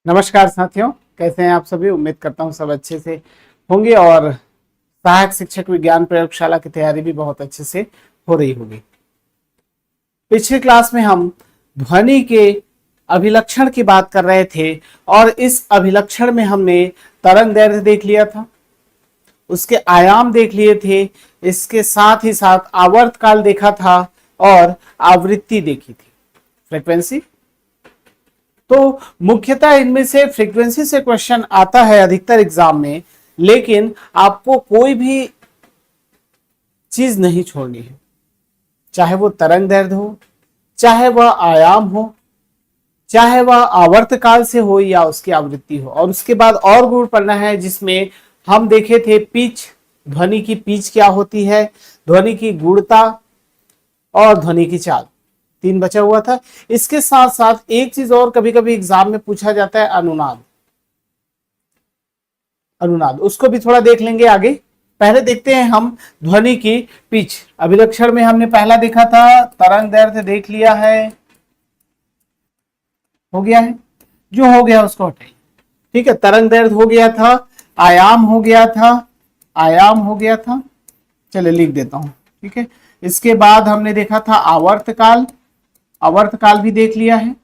नमस्कार साथियों, कैसे हैं आप सभी। उम्मीद करता हूं सब अच्छे से होंगे और सहायक शिक्षक विज्ञान प्रयोगशाला की तैयारी भी बहुत अच्छे से हो रही होगी। पिछली क्लास में हम ध्वनि के अभिलक्षण की बात कर रहे थे और इस अभिलक्षण में हमने तरंग दैर्ध्य देख लिया था, उसके आयाम देख लिए थे, इसके साथ ही साथ आवर्त काल देखा था और आवृत्ति देखी थी, फ्रीक्वेंसी। तो मुख्यतः इनमें से फ्रीक्वेंसी से क्वेश्चन आता है अधिकतर एग्जाम में, लेकिन आपको कोई भी चीज नहीं छोड़नी है, चाहे वो तरंग दैर्ध्य हो, चाहे वह आयाम हो, चाहे वह आवर्त काल से हो या उसकी आवृत्ति हो। और उसके बाद और गुण पढ़ना है जिसमें हम देखे थे पिच, ध्वनि की पिच क्या होती है, ध्वनि की गुणता और ध्वनि की चाल, तीन बचा हुआ था। इसके साथ साथ एक चीज और कभी कभी एग्जाम में पूछा जाता है, अनुनाद। अनुनाद उसको भी थोड़ा देख लेंगे आगे। पहले देखते हैं हम ध्वनि की पिच। अभिलक्षण में हमने पहला देखा था, तरंग दैर्ध्य देख लिया है, हो गया है, जो हो गया उसको हटाइए। ठीक है, तरंग दैर्ध्य हो गया था, आयाम हो गया था, आयाम हो गया था, चलिए लिख देता हूं। ठीक है, इसके बाद हमने देखा था आवर्त काल, आवर्त काल भी देख लिया है।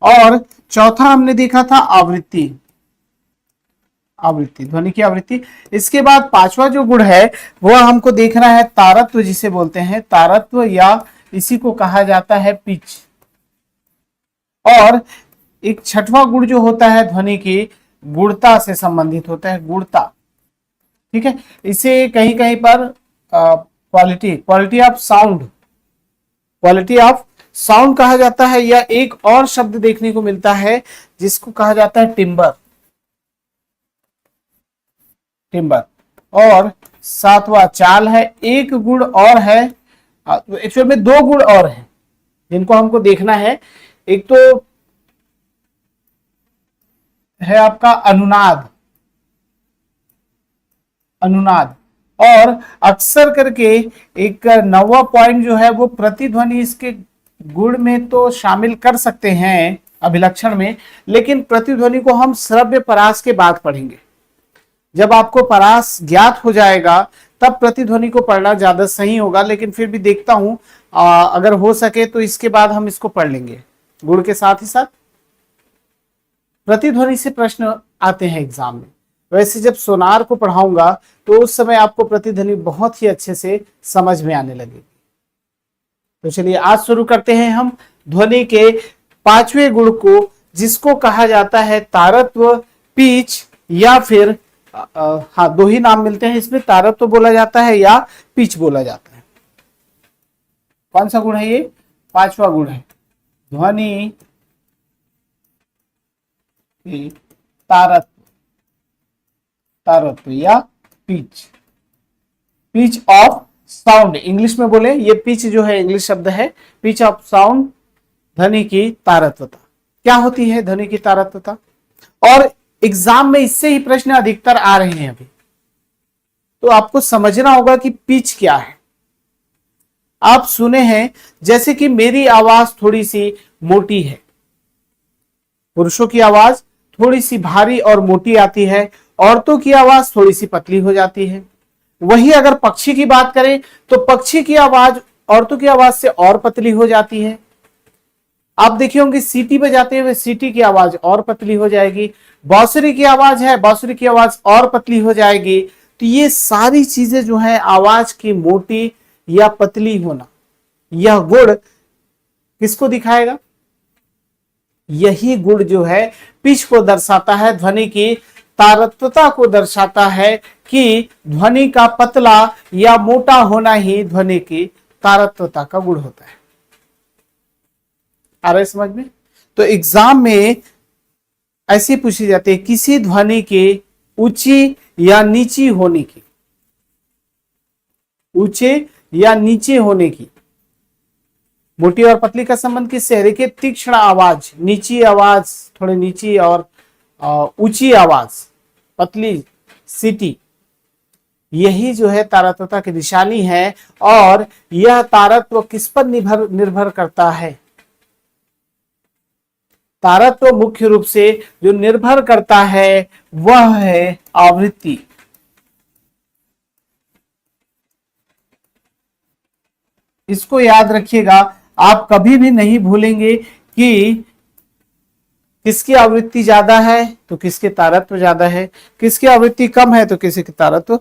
और चौथा हमने देखा था आवृत्ति, आवृत्ति, ध्वनि की आवृत्ति। इसके बाद पांचवा जो गुण है वह हमको देखना है तारत्व, जिसे बोलते हैं तारत्व, या इसी को कहा जाता है पिच। और एक छठवां गुण जो होता है ध्वनि की गुणता से संबंधित होता है, गुणता। ठीक है, इसे कहीं कहीं पर quality, quality of sound, quality of sound कहा जाता है, या एक और शब्द देखने को मिलता है जिसको कहा जाता है टिम्बर, टिम्बर। और सातवां चाल है। एक गुण और है, एक्चुअल में दो गुण और हैं जिनको हमको देखना है। एक तो है आपका अनुनाद, अनुनाद। और अक्सर करके एक नौवां पॉइंट जो है वो प्रतिध्वनि इसके गुण में तो शामिल कर सकते हैं अभिलक्षण में, लेकिन प्रतिध्वनि को हम श्रव्य परास के बाद पढ़ेंगे। जब आपको परास ज्ञात हो जाएगा तब प्रतिध्वनि को पढ़ना ज्यादा सही होगा, लेकिन फिर भी देखता हूं अगर हो सके तो इसके बाद हम इसको पढ़ लेंगे गुण के साथ ही साथ। प्रतिध्वनि से प्रश्न आते हैं एग्जाम में। वैसे जब सोनार को पढ़ाऊंगा तो उस समय आपको प्रतिध्वनि बहुत ही अच्छे से समझ में आने लगेगी। तो चलिए आज शुरू करते हैं हम ध्वनि के पांचवें गुण को, जिसको कहा जाता है तारत्व, पिच, या फिर हाँ दो ही नाम मिलते हैं इसमें, तारत्व बोला जाता है या पिच बोला जाता है। कौन सा गुण है ये? पांचवा गुण है ध्वनि तारत्व, तारत्व या pitch, pitch of sound. English में बोले ये पिच जो है इंग्लिश शब्द है, पिच ऑफ साउंड, ध्वनि की तारत्वता। क्या होती है ध्वनि की तारत्वता? और एग्जाम में इससे ही प्रश्न अधिकतर आ रहे हैं अभी, तो आपको समझना होगा कि पिच क्या है। आप सुने हैं जैसे कि मेरी आवाज थोड़ी सी मोटी है, पुरुषों की आवाज थोड़ी सी भारी और मोटी आती है, औरतों की आवाज थोड़ी सी पतली हो जाती है। वही अगर पक्षी की बात करें तो पक्षी की आवाज औरतों की आवाज से और पतली हो जाती है। आप देखिए होंगे सीटी बजाते हुए सीटी की आवाज और पतली हो जाएगी, बांसुरी की आवाज है, बांसुरी की आवाज और पतली हो जाएगी। तो ये सारी चीजें जो है आवाज की मोटी या पतली होना, यह गुण किसको दिखाएगा? यही गुण जो है पिच को दर्शाता है, ध्वनि की तारत्वता को दर्शाता है कि ध्वनि का पतला या मोटा होना ही ध्वनि की तारत्वता का गुण होता है। आ रहा है समझ में? तो एग्जाम में ऐसी पूछी जाती है किसी ध्वनि के ऊंची या नीची होने की, ऊंचे या नीचे होने की। मोटी और पतली का संबंध किससे है? देखिए तीक्ष्ण आवाज, नीची आवाज थोड़ी नीची, और ऊंची आवाज पतली सीटी, यही जो है तारत्वता की निशानी है। और यह तारत्व किस पर निर्भर करता है? तारत्व मुख्य रूप से जो निर्भर करता है वह है आवृत्ति। इसको याद रखिएगा, आप कभी भी नहीं भूलेंगे कि किसकी आवृत्ति ज्यादा है तो किसके तारत्व ज्यादा है, किसकी आवृत्ति कम है तो किसी के तारत्व।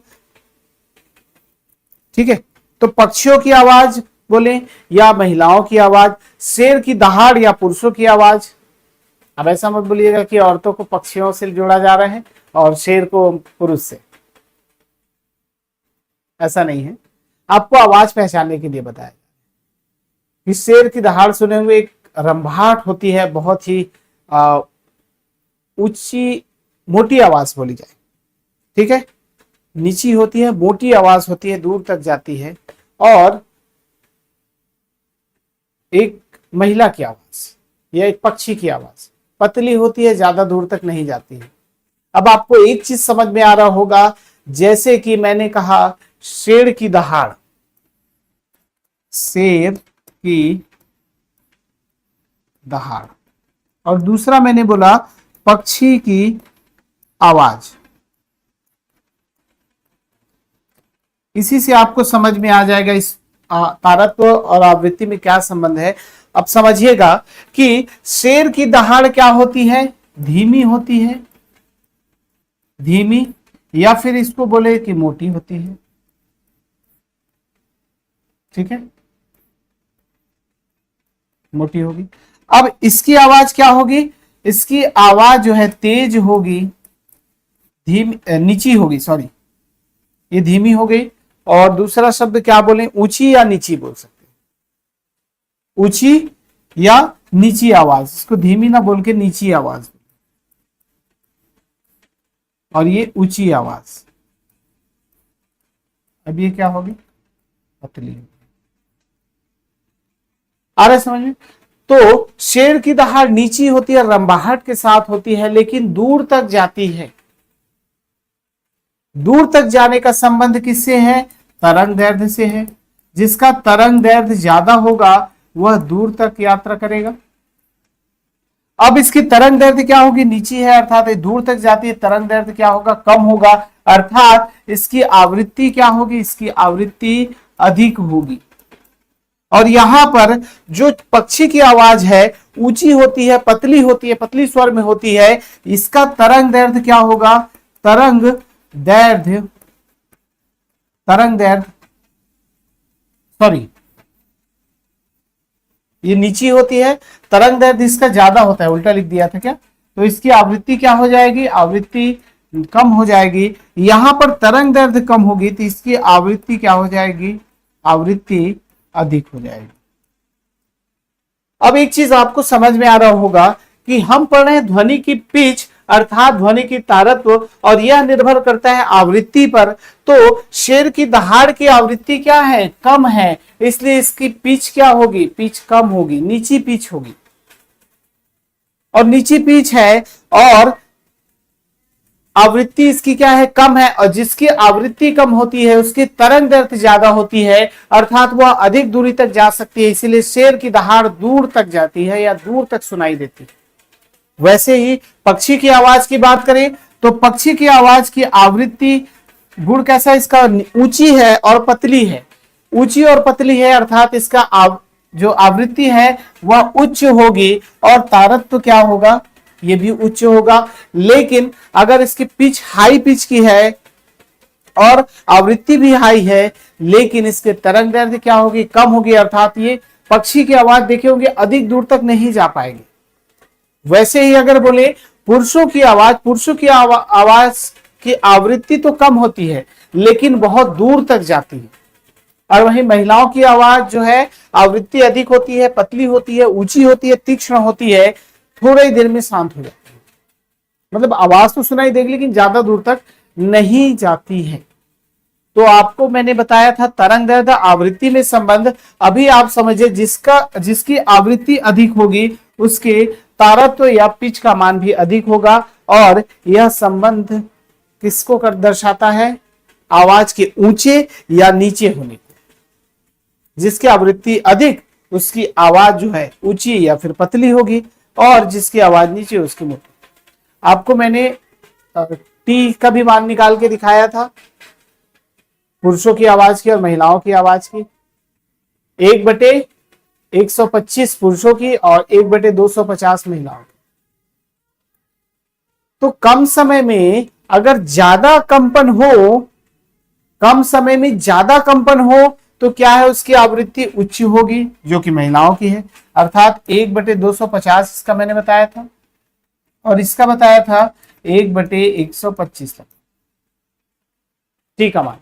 ठीक है, तो पक्षियों की आवाज बोले या महिलाओं की आवाज, शेर की दहाड़ या पुरुषों की आवाज। अब ऐसा मत बोलिएगा कि औरतों को पक्षियों से जोड़ा जा रहा है और शेर को पुरुष से, ऐसा नहीं है। आपको आवाज पहचानने के लिए बताया कि शेर की दहाड़ सुने हुए एक रंभाट होती है, बहुत ही ऊंची मोटी आवाज बोली जाए। ठीक है, नीची होती है, मोटी आवाज होती है, दूर तक जाती है। और एक महिला की आवाज या एक पक्षी की आवाज पतली होती है, ज्यादा दूर तक नहीं जाती है। अब आपको एक चीज समझ में आ रहा होगा, जैसे कि मैंने कहा शेर की दहाड़, शेर की दहाड़, और दूसरा मैंने बोला पक्षी की आवाज। इसी से आपको समझ में आ जाएगा इस तारत्व और आवृत्ति में क्या संबंध है। अब समझिएगा कि शेर की दहाड़ क्या होती है, धीमी होती है, धीमी, या फिर इसको बोले कि मोटी होती है। ठीक है, मोटी होगी। अब इसकी आवाज क्या होगी, इसकी आवाज जो है तेज होगी, धीमी, नीची होगी, सॉरी ये धीमी हो गई। और दूसरा शब्द क्या बोले, ऊंची या नीची बोल सकते हैं, ऊंची या नीची आवाज, इसको धीमी ना बोल के नीची आवाज, और ये ऊंची आवाज। अब ये क्या होगी, पतली। आ रहा है समझ में? तो शेर की दहाड़ नीची होती है, रंबाहट के साथ होती है, लेकिन दूर तक जाती है। दूर तक जाने का संबंध किससे है, तरंग दैर्ध्य से है। जिसका तरंग दैर्ध्य ज्यादा होगा वह दूर तक यात्रा करेगा। अब इसकी तरंग दैर्ध्य क्या होगी, नीची है, अर्थात ये दूर तक जाती है, तरंग दैर्ध्य क्या होगा, कम होगा, अर्थात इसकी आवृत्ति क्या होगी, इसकी आवृत्ति अधिक होगी। और यहां पर जो पक्षी की आवाज है ऊंची होती है, पतली होती है, पतली स्वर में होती है, इसका तरंग दैर्ध्य क्या होगा, तरंग दैर्ध्य, सॉरी ये नीची होती है, तरंग दैर्ध्य इसका ज्यादा होता है, उल्टा लिख दिया था क्या। तो इसकी आवृत्ति क्या हो जाएगी, आवृत्ति कम हो जाएगी। यहां पर तरंग दैर्ध्य कम होगी तो इसकी आवृत्ति क्या हो जाएगी, आवृत्ति अधिक हो जाएगी। अब एक चीज आपको समझ में आ रहा होगा कि हम पढ़ रहे हैं ध्वनि की पिच अर्थात ध्वनि की तारत्व, और यह निर्भर करता है आवृत्ति पर। तो शेर की दहाड़ की आवृत्ति क्या है, कम है, इसलिए इसकी पिच क्या होगी, पिच कम होगी, नीची पिच होगी। और नीची पिच है और आवृत्ति इसकी क्या है, कम है, और जिसकी आवृत्ति कम होती है उसकी तरंग दैर्ध्य ज्यादा होती है, अर्थात वह अधिक दूरी तक जा सकती है। इसीलिए शेर की दहाड़ दूर तक जाती है या दूर तक सुनाई देती है। वैसे ही पक्षी की आवाज की बात करें तो पक्षी की आवाज की आवृत्ति गुण कैसा, इसका ऊंची है और पतली है, ऊंची और पतली है, अर्थात इसका जो आवृत्ति है वह उच्च होगी और तारत्व क्या होगा, ये भी उच्च होगा। लेकिन अगर इसकी पिच हाई पिच की है और आवृत्ति भी हाई है, लेकिन इसके तरंग दैर्ध्य क्या होगी, कम होगी, अर्थात ये पक्षी की आवाज देखे होंगे अधिक दूर तक नहीं जा पाएगी। वैसे ही अगर बोले पुरुषों की आवाज, पुरुषों की आवाज की आवृत्ति तो कम होती है लेकिन बहुत दूर तक जाती है, और वहीं महिलाओं की आवाज जो है आवृत्ति अधिक होती है, पतली होती है, ऊंची होती है, तीक्ष्ण होती है, थोड़ी देर में शांत हो जाती है। मतलब आवाज तो सुनाई देगी लेकिन ज्यादा दूर तक नहीं जाती है। तो आपको मैंने बताया था तरंग दैर्ध्य आवृत्ति में संबंध। अभी आप समझिए जिसकी आवृत्ति अधिक होगी उसके तारत्व या पिच का मान भी अधिक होगा, और यह संबंध किसको कर दर्शाता है, आवाज के ऊंचे या नीचे होने को। जिसकी आवृत्ति अधिक उसकी आवाज जो है ऊंची या फिर पतली होगी, और जिसकी आवाज नीचे उसकी मोटी। आपको मैंने टी का भी मान निकाल के दिखाया था, पुरुषों की आवाज की और महिलाओं की आवाज की। 1/125 पुरुषों की और 1/250 महिलाओं की। तो कम समय में अगर ज्यादा कंपन हो, कम समय में ज्यादा कंपन हो तो क्या है, उसकी आवृत्ति उच्च होगी, जो कि महिलाओं की है। अर्थात 1/250 इसका मैंने बताया था और इसका बताया था 1/125 तक। ठीक है मान।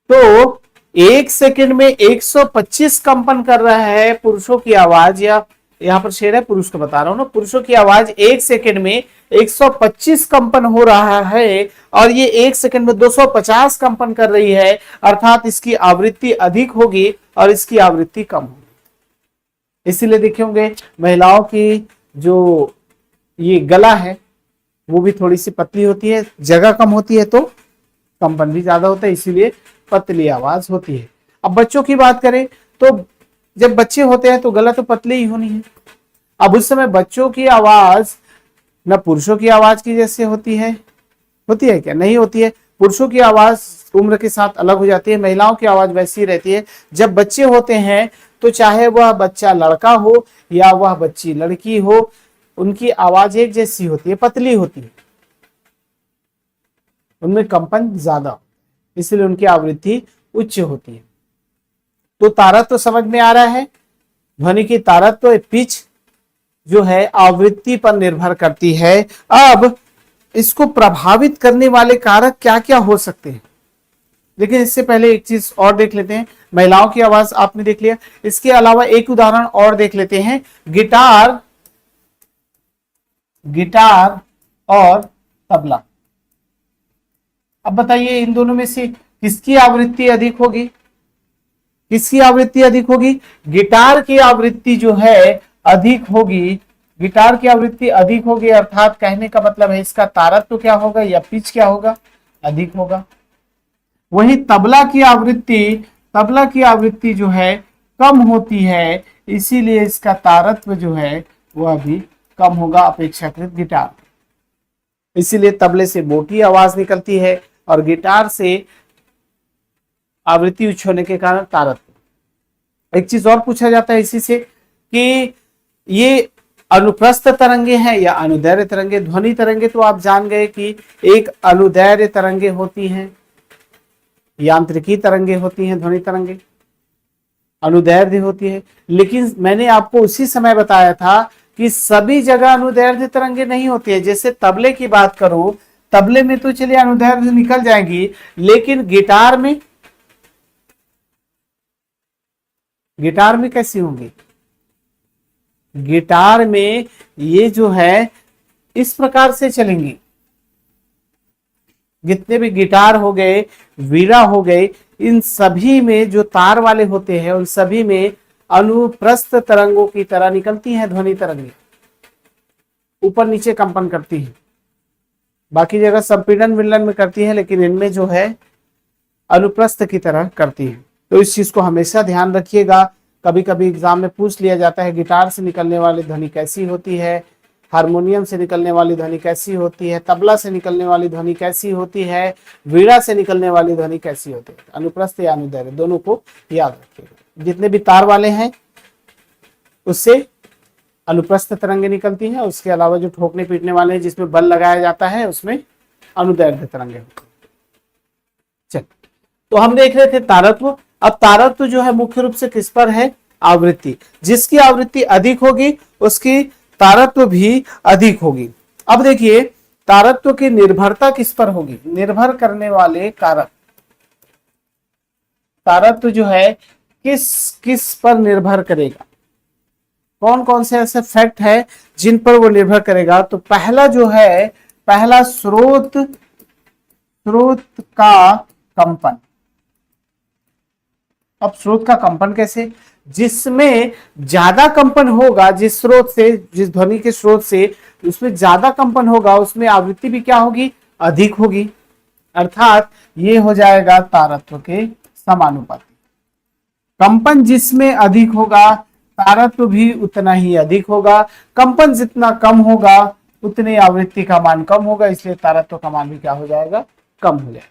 तो 1 सेकंड में 125 कंपन कर रहा है पुरुषों की आवाज, या यहां पर शेर है पुरुष का बता रहा हूं ना, पुरुषों की आवाज 1 सेकंड में 125 कंपन हो रहा है और ये 1 सेकंड में 250 कंपन कर रही है। अर्थात इसकी आवृत्ति अधिक होगी और इसकी आवृत्ति कम होगी। इसीलिए देखे होंगे महिलाओं की जो ये गला है वो भी थोड़ी सी पतली होती है, जगह कम होती है तो कंपन भी ज्यादा होता है, इसीलिए पतली आवाज होती है। अब बच्चों की बात करें तो जब बच्चे होते हैं तो गला तो पतली ही होनी है। अब उस समय बच्चों की आवाज न पुरुषों की आवाज की जैसे होती है क्या? नहीं होती है। पुरुषों की आवाज उम्र के साथ अलग हो जाती है, महिलाओं की आवाज वैसी ही रहती है। जब बच्चे होते हैं तो चाहे वह बच्चा लड़का हो या वह बच्ची लड़की हो, उनकी आवाज एक जैसी होती है, पतली होती है, उनमें कंपन ज्यादा, इसलिए उनकी आवृत्ति उच्च होती है। तो तारतत्व समझ में आ रहा है। ध्वनि की तारतत्व पिच जो है आवृत्ति पर निर्भर करती है। अब इसको प्रभावित करने वाले कारक क्या क्या हो सकते हैं, लेकिन इससे पहले एक चीज और देख लेते हैं। महिलाओं की आवाज आपने देख लिया, इसके अलावा एक उदाहरण और देख लेते हैं। गिटार और तबला। अब बताइए इन दोनों में से किसकी आवृत्ति अधिक होगी? किसकी आवृत्ति अधिक होगी? गिटार की आवृत्ति जो है अधिक होगी, गिटार की आवृत्ति अधिक होगी। अर्थात कहने का मतलब है इसका तारत्व क्या होगा या पिच क्या होगा? अधिक होगा। वही तबला की आवृत्ति जो है कम होती है, इसीलिए इसका तारत्व जो है वह भी कम होगा अपेक्षाकृत गिटार। इसीलिए तबले से मोटी आवाज निकलती है और गिटार से आवृत्ति उच्च होने के कारण तारत्व। एक चीज और पूछा जाता है इसी से कि ये अनुप्रस्थ तरंगे हैं या अनुदैर्घ्य तरंगे। ध्वनि तरंगे तो आप जान गए कि एक अनुदैर्घ्य तरंगे होती हैं, यांत्रिकी तरंगे होती हैं, ध्वनि तरंगे अनुदैर्घ्य होती है। लेकिन मैंने आपको उसी समय बताया था कि सभी जगह अनुदैर्घ्य तरंगे नहीं होती है। जैसे तबले की बात करो, तबले में तो चलिए अनुदैर्घ्य निकल जाएंगी, लेकिन गिटार में कैसी होंगी? गिटार में ये जो है इस प्रकार से चलेंगी। जितने भी गिटार हो गए, वीणा हो गए, इन सभी में जो तार वाले होते हैं उन सभी में अनुप्रस्थ तरंगों की तरह निकलती हैं ध्वनि तरंगें, ऊपर नीचे कंपन करती हैं। बाकी जगह संपीड़न विलयन में करती है, लेकिन इनमें जो है अनुप्रस्थ की तरह करती है। तो इस चीज को हमेशा ध्यान रखिएगा। कभी कभी एग्जाम में पूछ लिया जाता है गिटार से निकलने वाली ध्वनि कैसी होती है, हारमोनियम से निकलने वाली ध्वनि कैसी होती है, तबला से निकलने वाली ध्वनि कैसी होती है, वीणा से निकलने वाली ध्वनि कैसी होती है। अनुप्रस्थ या अनुदैर्घ्य दोनों को याद रखिएगा। जितने भी तार वाले हैं उससे अनुप्रस्थ तरंगे निकलती हैं, उसके अलावा जो ठोकने पीटने वाले हैं जिसमें बल लगाया जाता है उसमें अनुदैर्घ्य तरंगे होती हैं। चल, तो हम देख रहे थे तारत्व। अब तारत्व जो है मुख्य रूप से किस पर है? आवृत्ति। जिसकी आवृत्ति अधिक होगी उसकी तारत्व भी अधिक होगी। अब देखिए तारत्व की निर्भरता किस पर होगी? निर्भर करने वाले कारक तारत्व जो है किस पर निर्भर करेगा? कौन कौन से ऐसे फैक्ट है जिन पर वो निर्भर करेगा? तो पहला जो है, पहला स्रोत का कंपन। अब स्रोत का कंपन कैसे? जिसमें ज्यादा कंपन होगा, जिस ध्वनि के स्रोत से उसमें ज्यादा कंपन होगा उसमें आवृत्ति भी क्या होगी? अधिक होगी। अर्थात ये हो जाएगा तारत्व के समानुपाती। कंपन जिसमें अधिक होगा तारत्व भी उतना ही अधिक होगा। कंपन जितना कम होगा उतनी आवृत्ति का मान कम होगा, इसलिए तारत्व का मान भी क्या हो जाएगा, कम हो जाएगा।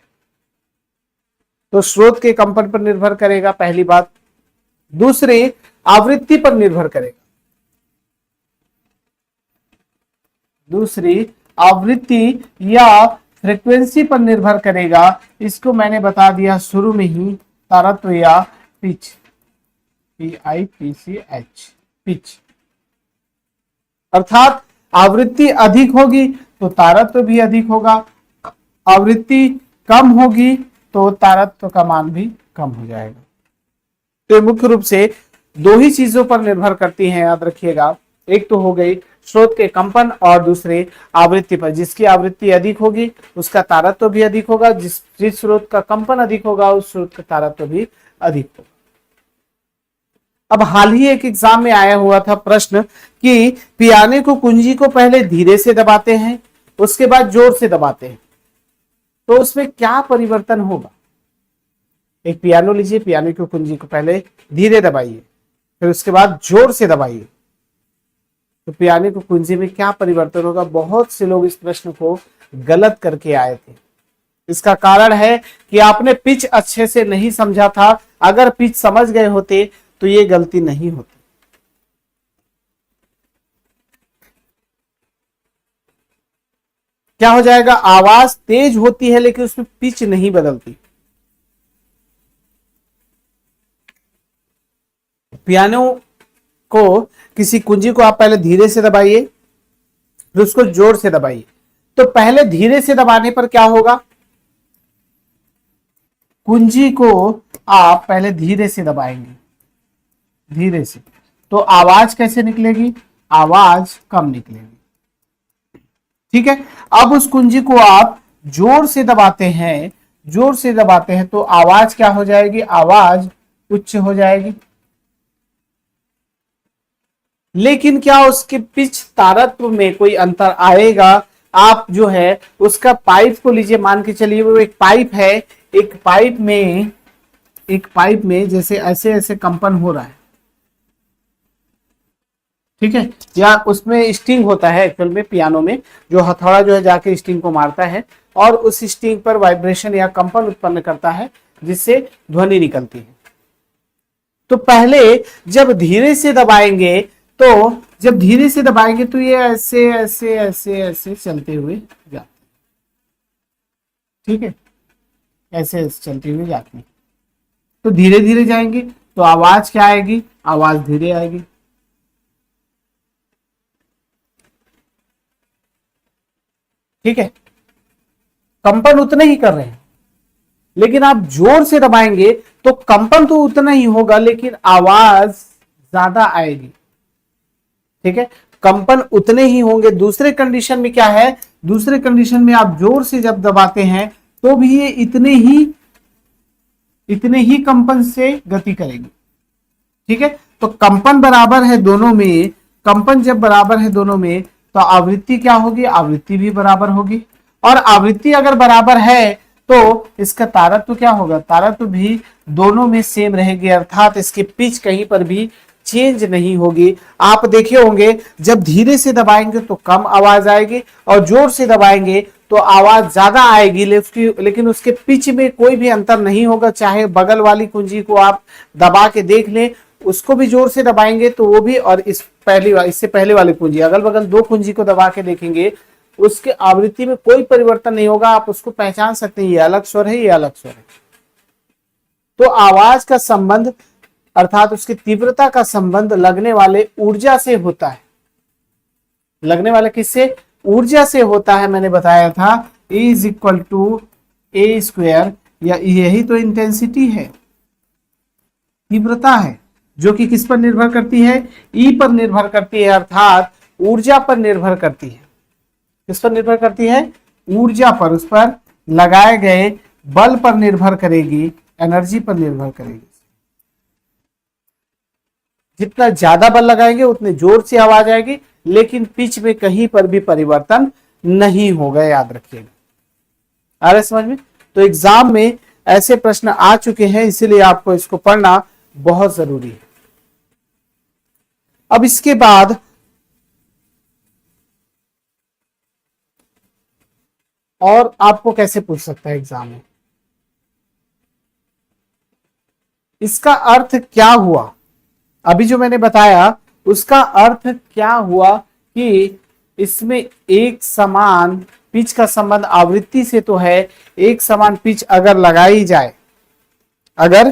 तो स्रोत के कंपन पर निर्भर करेगा, पहली बात। दूसरी, आवृत्ति पर निर्भर करेगा। दूसरी, आवृत्ति या फ्रीक्वेंसी पर निर्भर करेगा। इसको मैंने बता दिया शुरू में ही, तारत्व या पिच, PICH, पिच। अर्थात आवृत्ति अधिक होगी तो तारत्व भी अधिक होगा, आवृत्ति कम होगी तो तारत्व का मान भी कम हो जाएगा। तो मुख्य रूप से दो ही चीजों पर निर्भर करती हैं, याद रखिएगा। एक तो हो गई स्रोत के कंपन और दूसरे आवृत्ति पर। जिसकी आवृत्ति अधिक होगी उसका तारत्व भी अधिक होगा, जिस स्रोत का कंपन अधिक होगा उस स्रोत का तारत्व भी अधिक होगा। अब हाल ही एक एग्जाम में आया हुआ था प्रश्न कि पियानो को कुंजी को पहले धीरे से दबाते हैं उसके बाद जोर से दबाते हैं, तो उसमें क्या परिवर्तन होगा। एक पियानो लीजिए, पियानो की कुंजी को पहले धीरे दबाइए फिर उसके बाद जोर से दबाइए, तो पियानो की कुंजी में क्या परिवर्तन होगा। बहुत से लोग इस प्रश्न को गलत करके आए थे। इसका कारण है कि आपने पिच अच्छे से नहीं समझा था। अगर पिच समझ गए होते तो ये गलती नहीं होती। क्या हो जाएगा, आवाज तेज होती है लेकिन उसमें पिच नहीं बदलती। पियानो को, किसी कुंजी को आप पहले धीरे से दबाइए फिर उसको जोर से दबाइए। तो पहले धीरे से दबाने पर क्या होगा, कुंजी को आप पहले धीरे से दबाएंगे, धीरे से, तो आवाज कैसे निकलेगी, आवाज कम निकलेगी। ठीक है। अब उस कुंजी को आप जोर से दबाते हैं, जोर से दबाते हैं तो आवाज क्या हो जाएगी, आवाज उच्च हो जाएगी। लेकिन क्या उसके पिच तारत्व में कोई अंतर आएगा। आप जो है उसका पाइप को लीजिए, मान के चलिए वो एक पाइप है, एक पाइप में जैसे ऐसे ऐसे कंपन हो रहा है, ठीक है, या उसमें स्ट्रिंग होता है एक्चुअल में, पियानो में जो हथौड़ा जो है जाके स्ट्रिंग को मारता है और उस स्ट्रिंग पर वाइब्रेशन या कंपन उत्पन्न करता है जिससे ध्वनि निकलती है। तो पहले जब धीरे से दबाएंगे तो ये ऐसे ऐसे ऐसे ऐसे चलते हुए जाते, ठीक है, ऐसे ऐसे चलते हुए जाते हैं। तो धीरे धीरे जाएंगे तो आवाज क्या आएगी, आवाज धीरे आएगी। ठीक है, कंपन उतने ही कर रहे हैं, लेकिन आप जोर से दबाएंगे तो कंपन तो उतना ही होगा लेकिन आवाज ज्यादा आएगी। ठीक है, कंपन उतने ही होंगे। दूसरे कंडीशन में क्या है, दूसरे कंडीशन में आप जोर से जब दबाते हैं तो भी ये इतने ही कंपन से गति करेगी। ठीक है, तो कंपन बराबर है दोनों में, कंपन जब बराबर है दोनों में तो आवृत्ति क्या होगी, आवृत्ति भी बराबर होगी। और आवृत्ति अगर बराबर है तो इसका तारत्व क्या होगा, तारत्व भी दोनों में सेम रहेगी, अर्थात इसकी पिच कहीं पर भी चेंज नहीं होगी। आप देखे होंगे जब धीरे से दबाएंगे तो कम आवाज आएगी और जोर से दबाएंगे तो आवाज ज्यादा आएगी, लेकिन उसके पिच में कोई भी अंतर नहीं होगा। चाहे बगल वाली कुंजी को आप दबा के देख लें, उसको भी जोर से दबाएंगे तो वो भी, और इससे पहले वाली कुंजी, अगल बगल दो कुंजी को दबा के देखेंगे उसके आवृत्ति में कोई परिवर्तन नहीं होगा। आप उसको पहचान सकते हैं ये अलग स्वर है, ये अलग स्वर है। तो आवाज का संबंध अर्थात उसकी तीव्रता का संबंध लगने वाले ऊर्जा से होता है। लगने वाले किससे, ऊर्जा से होता है। मैंने बताया था E = A², या यही तो इंटेंसिटी है, तीव्रता है, जो कि किस पर निर्भर करती है, E पर निर्भर करती है, अर्थात ऊर्जा पर निर्भर करती है। किस पर निर्भर करती है, ऊर्जा पर, उस पर लगाए गए बल पर निर्भर करेगी, एनर्जी पर निर्भर करेगी। जितना ज्यादा बल लगाएंगे उतने जोर से आवाज आएगी, लेकिन पिच में कहीं पर भी परिवर्तन नहीं होगा, याद रखिएगा। आ रहा है समझ में। तो एग्जाम में ऐसे प्रश्न आ चुके हैं, इसीलिए आपको इसको पढ़ना बहुत जरूरी है। अब इसके बाद और आपको कैसे पूछ सकता है एग्जाम में, इसका अर्थ क्या हुआ, अभी जो मैंने बताया उसका अर्थ क्या हुआ कि इसमें एक समान पिच का संबंध आवृत्ति से तो है, एक समान पिच अगर लगाई जाए, अगर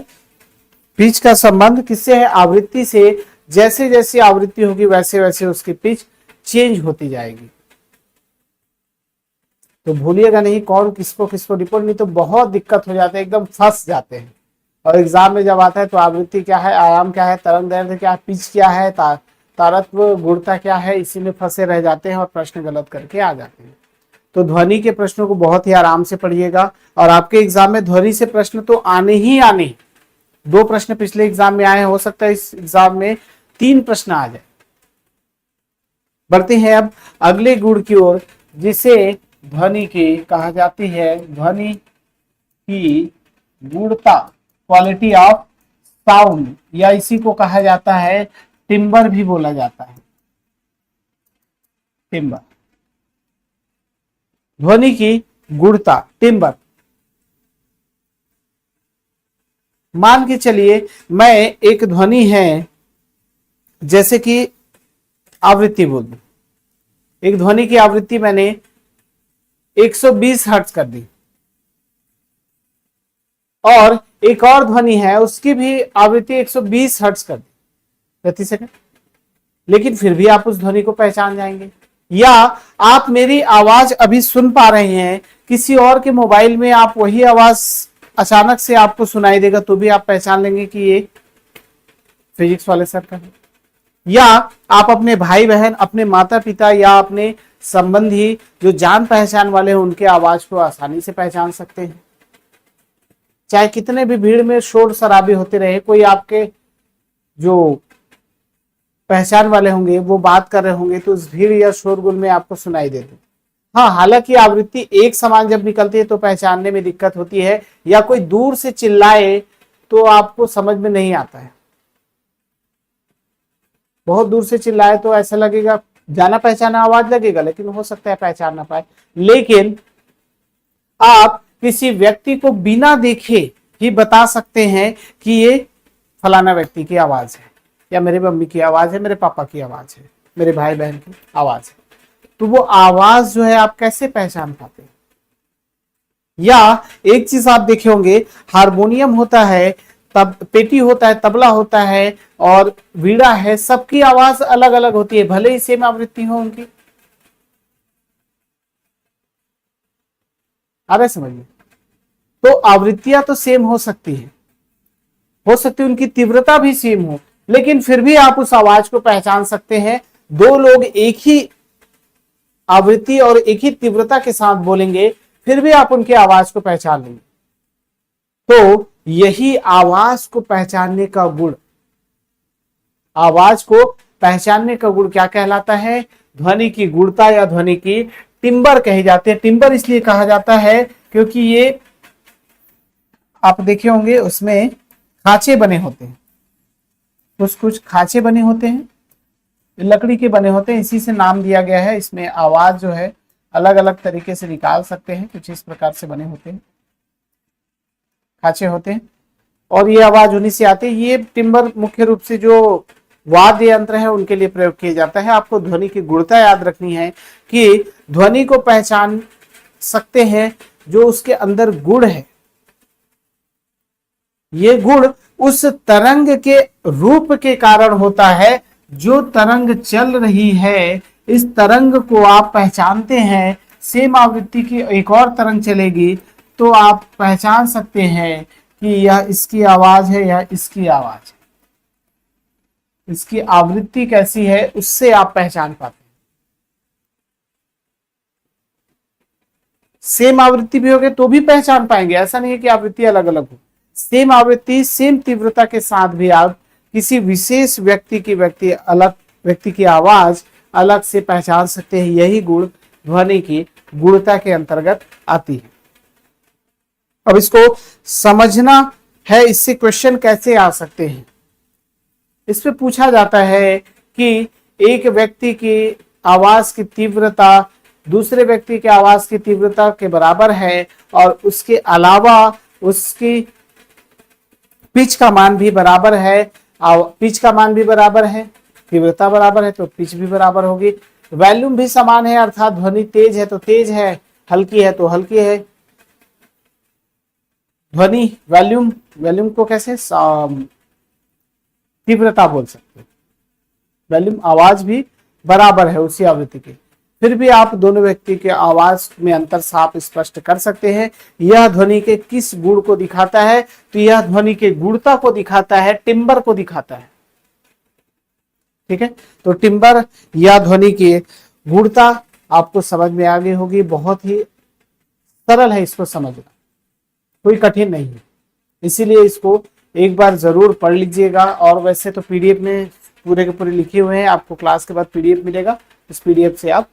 पिच का संबंध किससे है, आवृत्ति से, जैसे जैसे आवृत्ति होगी वैसे वैसे उसकी पिच चेंज होती जाएगी। तो भूलिएगा नहीं कौन किसको किसको रिपोर्ट, नहीं तो बहुत दिक्कत हो जाते हैं, एकदम फंस जाते हैं। और एग्जाम में जब आता है तो आवृत्ति क्या है, आयाम क्या है, तरंग दैर्ध्य क्या है, पिच क्या है, तारत्व गुणता क्या है, इसी में फंसे रह जाते हैं और प्रश्न गलत करके आ जाते हैं। तो ध्वनि के प्रश्नों को बहुत ही आराम से पढ़िएगा, और आपके एग्जाम में ध्वनि से प्रश्न तो आने ही आने। 2 प्रश्न पिछले एग्जाम में आए, हो सकता है इस एग्जाम में 3 प्रश्न आ जाए। बढ़ते हैं अब अगले गुण की ओर, जिसे ध्वनि की कहा जाती है, ध्वनि की गुणता, क्वालिटी ऑफ साउंड, या इसी को कहा जाता है टिम्बर भी बोला जाता है, टिम्बर, ध्वनि की गुणता, टिम्बर। मान के चलिए मैं एक ध्वनि है, जैसे कि आवृत्ति बोल दूं, एक ध्वनि की आवृत्ति मैंने 120 हर्ट्ज कर दी, और एक और ध्वनि है उसकी भी आवृत्ति 120 हर्ट्ज कर दी प्रति सेकंड, लेकिन फिर भी आप उस ध्वनि को पहचान जाएंगे। या आप मेरी आवाज अभी सुन पा रहे हैं, किसी और के मोबाइल में आप वही आवाज अचानक से आपको सुनाई देगा, तो भी आप पहचान लेंगे कि ये फिजिक्स वाले सर का है। या आप अपने भाई बहन, अपने माता पिता या अपने संबंधी जो जान पहचान वाले हैं उनके आवाज को आसानी से पहचान सकते हैं। चाहे कितने भी भीड़ में शोर शराबे होते रहे, कोई आपके जो पहचान वाले होंगे वो बात कर रहे होंगे तो उस भीड़ या शोरगुल में आपको सुनाई देते। हाँ, हालांकि आवृत्ति एक समान जब निकलती है तो पहचानने में दिक्कत होती है, या कोई दूर से चिल्लाए तो आपको समझ में नहीं आता है। बहुत दूर से चिल्लाए तो ऐसा लगेगा, जाना पहचाना आवाज लगेगा, लेकिन हो सकता है पहचान ना पाए। लेकिन आप किसी व्यक्ति को बिना देखे ही बता सकते हैं कि ये फलाना व्यक्ति की आवाज है, या मेरे मम्मी की आवाज है, मेरे पापा की आवाज है, मेरे भाई बहन की आवाज है। तो वो आवाज जो है आप कैसे पहचान पाते हैं? या एक चीज आप देखे होंगे, हारमोनियम होता है, तब पेटी होता है, तबला होता है और वीणा है, सबकी आवाज अलग अलग होती है, भले ही सेम आवृत्ति हो उनकी। आ रहा है समझिए? तो आवृत्तियां तो सेम हो सकती है उनकी तीव्रता भी सेम हो, लेकिन फिर भी आप उस आवाज को पहचान सकते हैं। 2 लोग एक ही आवृत्ति और एक ही तीव्रता के साथ बोलेंगे, फिर भी आप उनकी आवाज को पहचान लेंगे। तो यही आवाज को पहचानने का गुण, आवाज को पहचानने का गुण क्या कहलाता है? ध्वनि की गुणता या ध्वनि की टिम्बर कही जाती है। टिम्बर इसलिए कहा जाता है क्योंकि ये आप देखे होंगे उसमें खांचे बने होते हैं, कुछ खांचे बने होते हैं, लकड़ी के बने होते हैं, इसी से नाम दिया गया है। इसमें आवाज जो है अलग अलग तरीके से निकाल सकते हैं, कुछ इस प्रकार से बने होते हैं, खांचे होते हैं, और ये आवाज उन्हीं से आती है। ये टिम्बर मुख्य रूप से जो वाद्य यंत्र है उनके लिए प्रयोग किया जाता है। आपको ध्वनि की गुणता याद रखनी है कि ध्वनि को पहचान सकते हैं जो उसके अंदर गुण है। ये गुण उस तरंग के रूप के कारण होता है। जो तरंग चल रही है, इस तरंग को आप पहचानते हैं, सेम आवृत्ति की एक और तरंग चलेगी तो आप पहचान सकते हैं कि यह इसकी आवाज है या इसकी आवाज है, इसकी आवृत्ति कैसी है, उससे आप पहचान पाते हैं। सेम आवृत्ति भी होगी तो भी पहचान पाएंगे, ऐसा नहीं है कि आवृत्ति अलग अलग हो। सेम आवृत्ति, सेम तीव्रता के साथ भी आप किसी विशेष व्यक्ति की आवाज अलग से पहचान सकते हैं। यही गुण ध्वनि की गुणता के अंतर्गत आती है। अब इसको समझना है, इससे क्वेश्चन कैसे आ सकते हैं। इसमें पूछा जाता है कि एक व्यक्ति की आवाज की तीव्रता दूसरे व्यक्ति के आवाज की तीव्रता के बराबर है और उसके अलावा उसकी पिच का मान भी बराबर है, पिच का मान भी बराबर है, तीव्रता बराबर है तो पिच भी बराबर होगी। वॉल्यूम भी समान है, अर्थात ध्वनि तेज है तो तेज है, हल्की है तो हल्की है। ध्वनि वॉल्यूम, वॉल्यूम को कैसे तीव्रता बोल सकते हैं। वॉल्यूम आवाज भी बराबर है उसी आवृत्ति की, फिर भी आप दोनों व्यक्ति के आवाज में अंतर साफ स्पष्ट कर सकते हैं। यह ध्वनि के किस गुण को दिखाता है? तो यह ध्वनि के गुणता को दिखाता है, टिम्बर को दिखाता है। ठीक है, तो टिम्बर या ध्वनि की गुणता आपको समझ में आ गई होगी। बहुत ही सरल है इसको समझना, कोई कठिन नहीं है, इसीलिए इसको एक बार जरूर पढ़ लीजिएगा। और वैसे तो पीडीएफ में पूरे के पूरे लिखे हुए हैं, आपको क्लास के बाद पीडीएफ मिलेगा, इस पीडीएफ से आप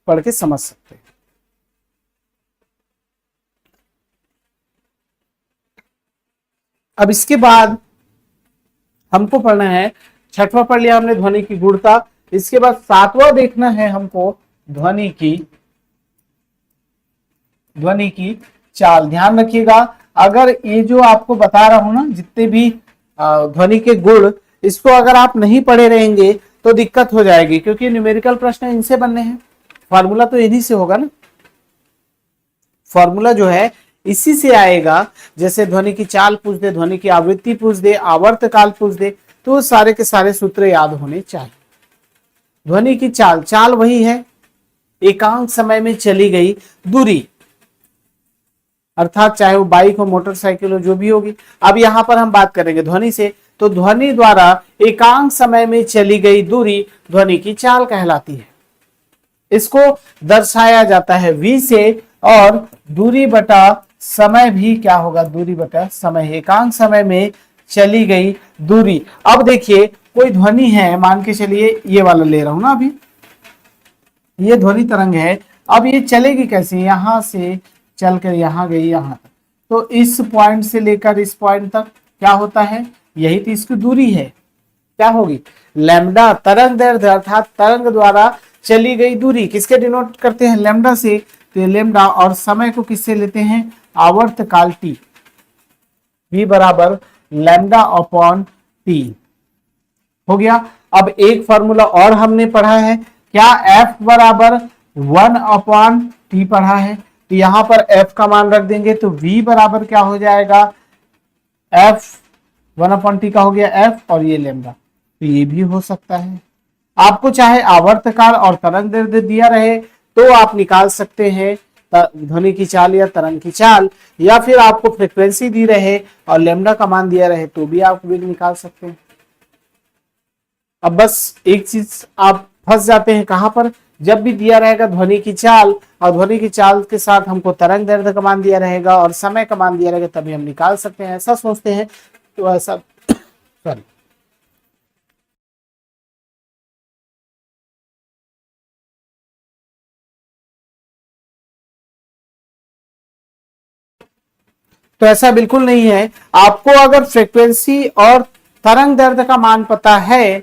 पढ़ के समझ सकते हैं। अब इसके बाद हमको पढ़ना है, छठवां पढ़ लिया हमने ध्वनि की गुणता, इसके बाद सातवां देखना है हमको ध्वनि की चाल। ध्यान रखिएगा, अगर ये जो आपको बता रहा हूं ना जितने भी ध्वनि के गुण, इसको अगर आप नहीं पढ़े रहेंगे तो दिक्कत हो जाएगी, क्योंकि न्यूमेरिकल प्रश्न इनसे बनने हैं, फॉर्मूला तो इन्हीं से होगा ना। फॉर्मूला जो है इसी से आएगा, जैसे ध्वनि की चाल पूछ दे, ध्वनि की आवृत्ति पूछ दे, आवर्त काल पूछ दे, तो सारे के सारे सूत्र याद होने चाहिए। ध्वनि की चाल, चाल वही है एकांक समय में चली गई दूरी, अर्थात चाहे वो बाइक हो, मोटरसाइकिल हो, जो भी होगी। अब यहां पर हम बात करेंगे ध्वनि से, तो ध्वनि द्वारा एकांक समय में चली गई दूरी ध्वनि की चाल कहलाती है। इसको दर्शाया जाता है v से, और दूरी बटा समय भी क्या होगा, दूरी बटा समय, एकांक समय में चली गई दूरी। अब देखिए कोई ध्वनि है, मान के चलिए ये वाला ले रहा हूं ना, अभी ये ध्वनि तरंग है। अब ये चलेगी कैसे, यहां से चलकर यहां गई, यहां तक, तो इस पॉइंट से लेकर इस पॉइंट तक क्या होता है, यही तो इसकी दूरी है, क्या होगी, लैम्डा। तरंग दैर्ध्य अर्थात तरंग द्वारा चली गई दूरी किसके डिनोट करते हैं, लैम्डा से, तो लैम्डा। और समय को किससे लेते हैं, आवर्त काल टी, v बराबर लैम्डा अपॉन टी हो गया। अब एक फॉर्मूला और हमने पढ़ा है, क्या, f बराबर 1 अपॉन टी पढ़ा है, तो यहां पर f का मान रख देंगे, तो v बराबर क्या हो जाएगा, f 1 अपॉन टी का हो गया f, और ये लैम्डा, तो ये भी हो सकता है। आपको चाहे आवर्तकाल और तरंग दैर्ध्य दिया रहे तो आप निकाल सकते हैं ध्वनि की चाल या तरंग की चाल, या फिर आपको फ्रीक्वेंसी दी रहे और लैम्डा का मान दिया रहे तो भी आप वेग निकाल सकते हैं। अब बस एक चीज आप फंस जाते हैं, कहां पर, जब भी दिया रहेगा ध्वनि की चाल और ध्वनि की चाल के साथ हमको तरंग दैर्ध्य का मान दिया रहेगा और समय का मान दिया रहेगा, तभी हम निकाल सकते हैं, ऐसा सोचते हैं तो ऐसा सॉरी तो ऐसा बिल्कुल नहीं है। आपको अगर फ्रीक्वेंसी और तरंग दैर्ध्य का मान पता है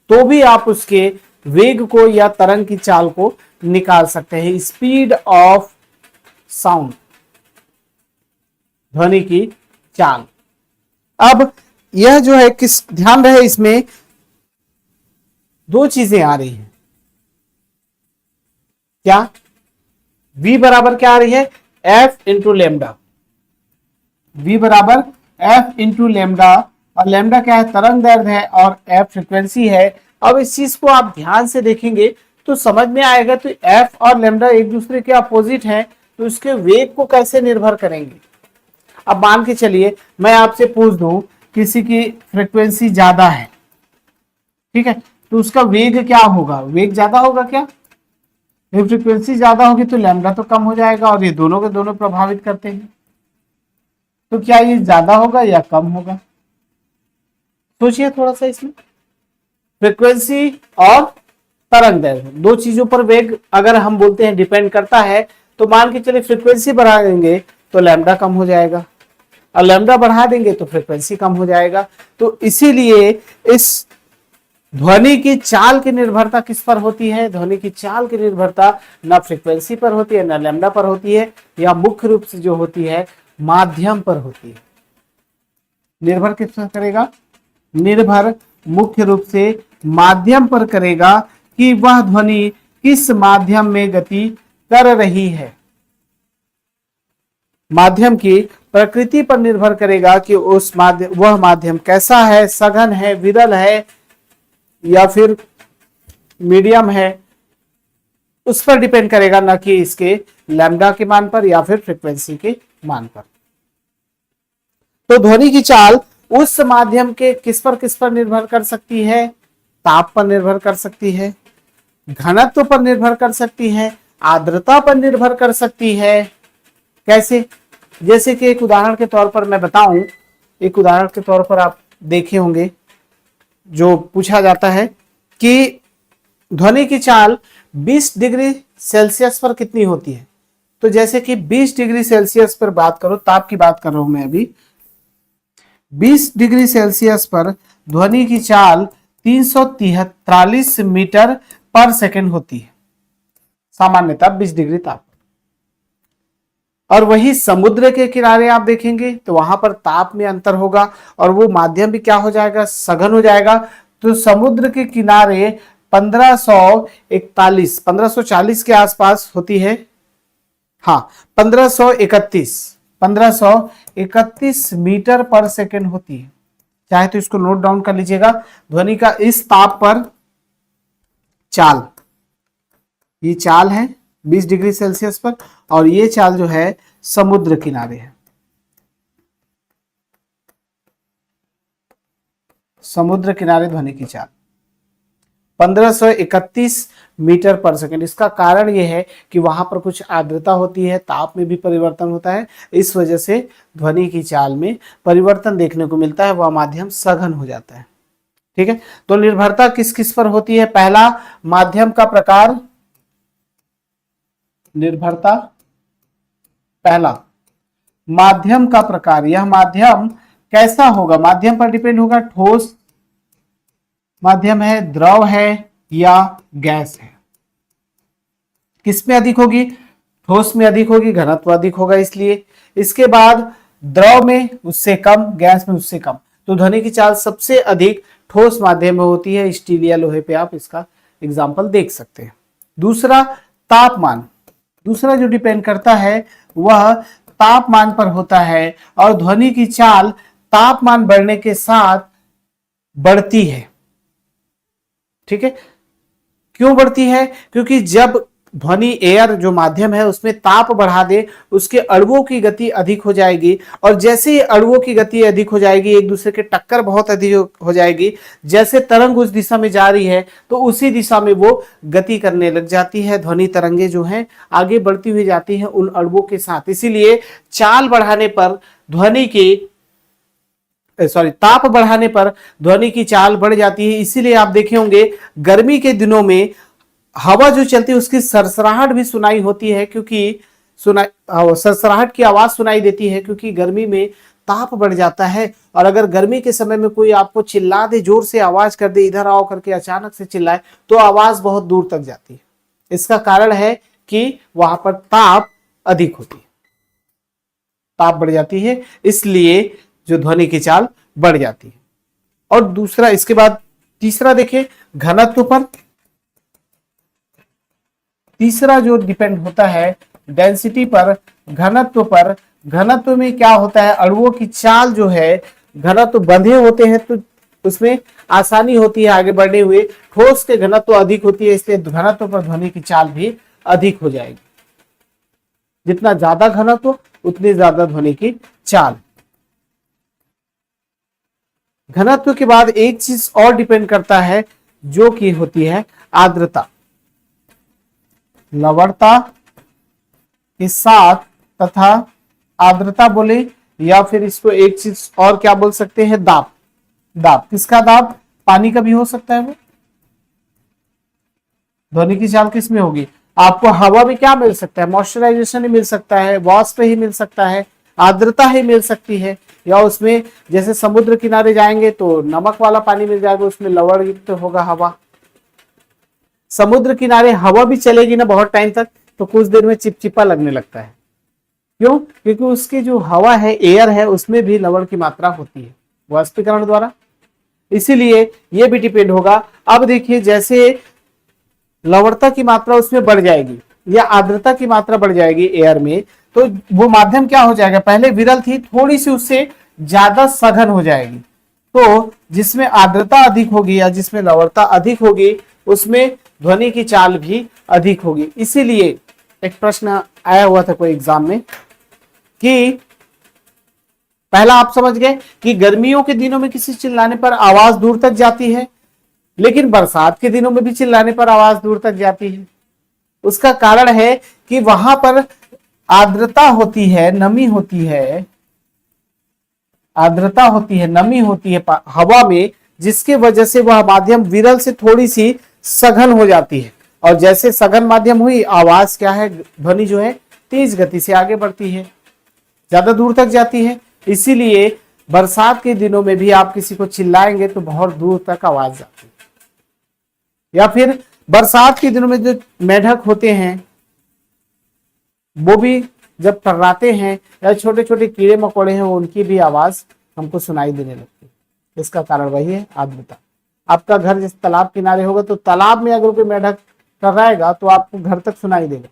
तो भी आप उसके वेग को या तरंग की चाल को निकाल सकते हैं। स्पीड ऑफ साउंड, ध्वनि की चाल। अब यह जो है किस, ध्यान रहे इसमें दो चीजें आ रही हैं, क्या, v बराबर क्या आ रही है, f इंटू लेमडा, v बराबर f इंटू लेमडा, और लेमडा क्या है, तरंग दैर्ध्य है, और f फ्रीक्वेंसी है। अब इस चीज को आप ध्यान से देखेंगे तो समझ में आएगा, तो f और लेमडा एक दूसरे के अपोजिट हैं, तो उसके वेग को कैसे निर्भर करेंगे। अब मान के चलिए मैं आपसे पूछ दूं, किसी की फ्रीक्वेंसी ज्यादा है, ठीक है, तो उसका वेग क्या होगा, वेग ज्यादा होगा क्या, फ्रीक्वेंसी ज्यादा होगी तो लैम्डा तो कम हो जाएगा, और ये दोनों के दोनों प्रभावित करते हैं, तो क्या ये ज्यादा होगा या कम होगा, सोचिए थोड़ा सा इसमें। फ्रीक्वेंसी और तरंग दैर्ध्य दो चीजों पर वेग अगर हम बोलते हैं डिपेंड करता है, तो मान के चलिए फ्रीक्वेंसी बढ़ा देंगे तो लैम्डा कम हो जाएगा, और लैम्डा बढ़ा देंगे तो फ्रीक्वेंसी कम हो जाएगा। तो इसीलिए इस ध्वनि की चाल की निर्भरता किस पर होती है? ध्वनि की चाल की निर्भरता न फ्रीक्वेंसी पर होती है, न लैम्डा पर होती है, या मुख्य रूप से जो होती है माध्यम पर होती है। निर्भर किस पर करेगा? निर्भर मुख्य रूप से माध्यम पर करेगा कि वह ध्वनि किस माध्यम में गति कर रही है। माध्यम की प्रकृति पर निर्भर करेगा कि वह माध्यम कैसा है, सघन है, विरल है, या फिर मीडियम है। उस पर डिपेंड करेगा, ना कि इसके लैम्डा के मान पर या फिर फ्रीक्वेंसी के मान पर। तो ध्वनि की चाल उस माध्यम के किस पर निर्भर कर सकती है? ताप पर निर्भर कर सकती है, घनत्व पर निर्भर कर सकती है, आर्द्रता पर निर्भर कर सकती है। कैसे? जैसे कि एक उदाहरण के तौर पर मैं बताऊं, एक उदाहरण के तौर पर आप देखे होंगे, जो पूछा जाता है कि ध्वनि की चाल 20 डिग्री सेल्सियस पर कितनी होती है। तो जैसे कि 20 डिग्री सेल्सियस पर बात करो, ताप की बात कर रहा हूं मैं अभी, 20 डिग्री सेल्सियस पर ध्वनि की चाल 343 मीटर पर सेकंड होती है, सामान्यतः 20 डिग्री ताप। और वही समुद्र के किनारे आप देखेंगे तो वहां पर ताप में अंतर होगा और वो माध्यम भी क्या हो जाएगा? सघन हो जाएगा। तो समुद्र के किनारे 1540 के आसपास होती है, हाँ 1531 मीटर पर सेकंड होती है। चाहे तो इसको नोट डाउन कर लीजिएगा, ध्वनि का इस ताप पर चाल, ये चाल है 20 डिग्री सेल्सियस पर, और ये चाल जो है समुद्र किनारे है, समुद्र किनारे ध्वनि की चाल 1531 मीटर पर सेकंड। इसका कारण यह है कि वहां पर कुछ आर्द्रता होती है, ताप में भी परिवर्तन होता है, इस वजह से ध्वनि की चाल में परिवर्तन देखने को मिलता है, वह माध्यम सघन हो जाता है। ठीक है, तो निर्भरता किस किस पर होती है? पहला, माध्यम का प्रकार, निर्भरता पहला माध्यम का प्रकार, यह माध्यम कैसा होगा? माध्यम पर डिपेंड होगा, ठोस माध्यम है, द्रव है, या गैस है। किसमें अधिक होगी? ठोस में अधिक होगी, घनत्व अधिक होगा इसलिए। इसके बाद द्रव में उससे कम, गैस में उससे कम। तो ध्वनि की चाल सबसे अधिक ठोस माध्यम में होती है, स्टील या लोहे पे आप इसका एग्जाम्पल देख सकते हैं। दूसरा, तापमान। दूसरा जो डिपेंड करता है वह तापमान पर होता है, और ध्वनि की चाल तापमान बढ़ने के साथ बढ़ती है। ठीक है, क्यों बढ़ती है? क्योंकि जब ध्वनि एयर जो माध्यम है उसमें ताप बढ़ा दे, उसके अणुओं की गति अधिक हो जाएगी, और जैसे ही अणुओं की गति अधिक हो जाएगी, एक दूसरे के टक्कर बहुत अधिक हो जाएगी, जैसे तरंग उस दिशा में जा रही है तो उसी दिशा में वो गति करने लग जाती है। ध्वनि तरंगे जो हैं आगे बढ़ती हुई जाती हैं उन अणुओं के साथ। इसीलिए चाल बढ़ाने पर ध्वनि की ताप बढ़ाने पर ध्वनि की चाल बढ़ जाती है। इसीलिए आप देखे होंगे गर्मी के दिनों में हवा जो चलती है उसकी सरसराहट भी सुनाई होती है, क्योंकि सरसराहट की आवाज सुनाई देती है, क्योंकि गर्मी में ताप बढ़ जाता है। और अगर गर्मी के समय में कोई आपको चिल्ला दे, जोर से आवाज कर दे, इधर आओ करके अचानक से चिल्लाए, तो आवाज बहुत दूर तक जाती है। इसका कारण है कि वहां पर ताप अधिक होती है, ताप बढ़ जाती है, इसलिए जो ध्वनि की चाल बढ़ जाती है। और दूसरा, इसके बाद तीसरा देखिए, घनत्व पर। तीसरा जो डिपेंड होता है डेंसिटी पर, घनत्व पर। घनत्व में क्या होता है? अणुओं की चाल जो है, घनत्व बंधे होते हैं तो उसमें आसानी होती है आगे बढ़ने हुए। ठोस के घनत्व अधिक होती है, इसलिए घनत्व पर ध्वनि की चाल भी अधिक हो जाएगी। जितना ज्यादा घनत्व उतनी ज्यादा ध्वनि की चाल। घनत्व के बाद एक चीज और डिपेंड करता है जो कि होती है आर्द्रता। लवणता के साथ तथा आर्द्रता बोले, या फिर इसको एक चीज और क्या बोल सकते हैं? दाब। दाब किसका? दाब पानी का भी हो सकता है। वो ध्वनि की चाल किस में होगी? आपको हवा में क्या मिल सकता है? मॉइस्चराइजेशन ही मिल सकता है, वाष्प ही मिल सकता है, आर्द्रता ही मिल सकती है, या उसमें जैसे समुद्र किनारे जाएंगे तो नमक वाला पानी मिल जाएगा, उसमें लवण युक्त होगा हवा। समुद्र किनारे हवा भी चलेगी ना बहुत टाइम तक तो कुछ देर में चिपचिपा लगने लगता है। क्यों? क्योंकि उसकी जो हवा है, एयर है, उसमें भी लवण की मात्रा होती है वाष्पीकरण द्वारा, इसीलिए ये भी डिपेंड होगा। अब देखिए जैसे लवणता की मात्रा उसमें बढ़ जाएगी या आर्द्रता की मात्रा बढ़ जाएगी एयर में, तो वो माध्यम क्या हो जाएगा, पहले विरल थी, थोड़ी सी उससे ज्यादा सघन हो जाएगी। तो जिसमें आर्द्रता अधिक होगी या जिसमें लवणता अधिक होगी उसमें ध्वनि की चाल भी अधिक होगी। इसीलिए एक प्रश्न आया हुआ था कोई एग्जाम में कि पहला आप समझ गए कि गर्मियों के दिनों में किसी चिल्लाने पर आवाज दूर तक जाती है, लेकिन बरसात के दिनों में भी चिल्लाने पर आवाज दूर तक जाती है। उसका कारण है कि वहां पर आर्द्रता होती है, नमी होती है, आर्द्रता होती है, नमी होती है हवा में, जिसके वजह से वह माध्यम विरल से थोड़ी सी सघन हो जाती है। और जैसे सघन माध्यम हुई, आवाज क्या है, ध्वनि जो है तेज गति से आगे बढ़ती है, ज्यादा दूर तक जाती है। इसीलिए बरसात के दिनों में भी आप किसी को चिल्लाएंगे तो बहुत दूर तक आवाज जाती है। या फिर बरसात के दिनों में जो मेढक होते हैं वो भी जब टर्राते हैं, या छोटे छोटे कीड़े मकोड़े हैं, उनकी भी आवाज हमको सुनाई देने लगती है। इसका कारण वही है आर्द्रता। आपका घर जिस तालाब किनारे होगा तो तालाब में अगर कोई मेढक टर्राएगा तो आपको घर तक सुनाई देगा,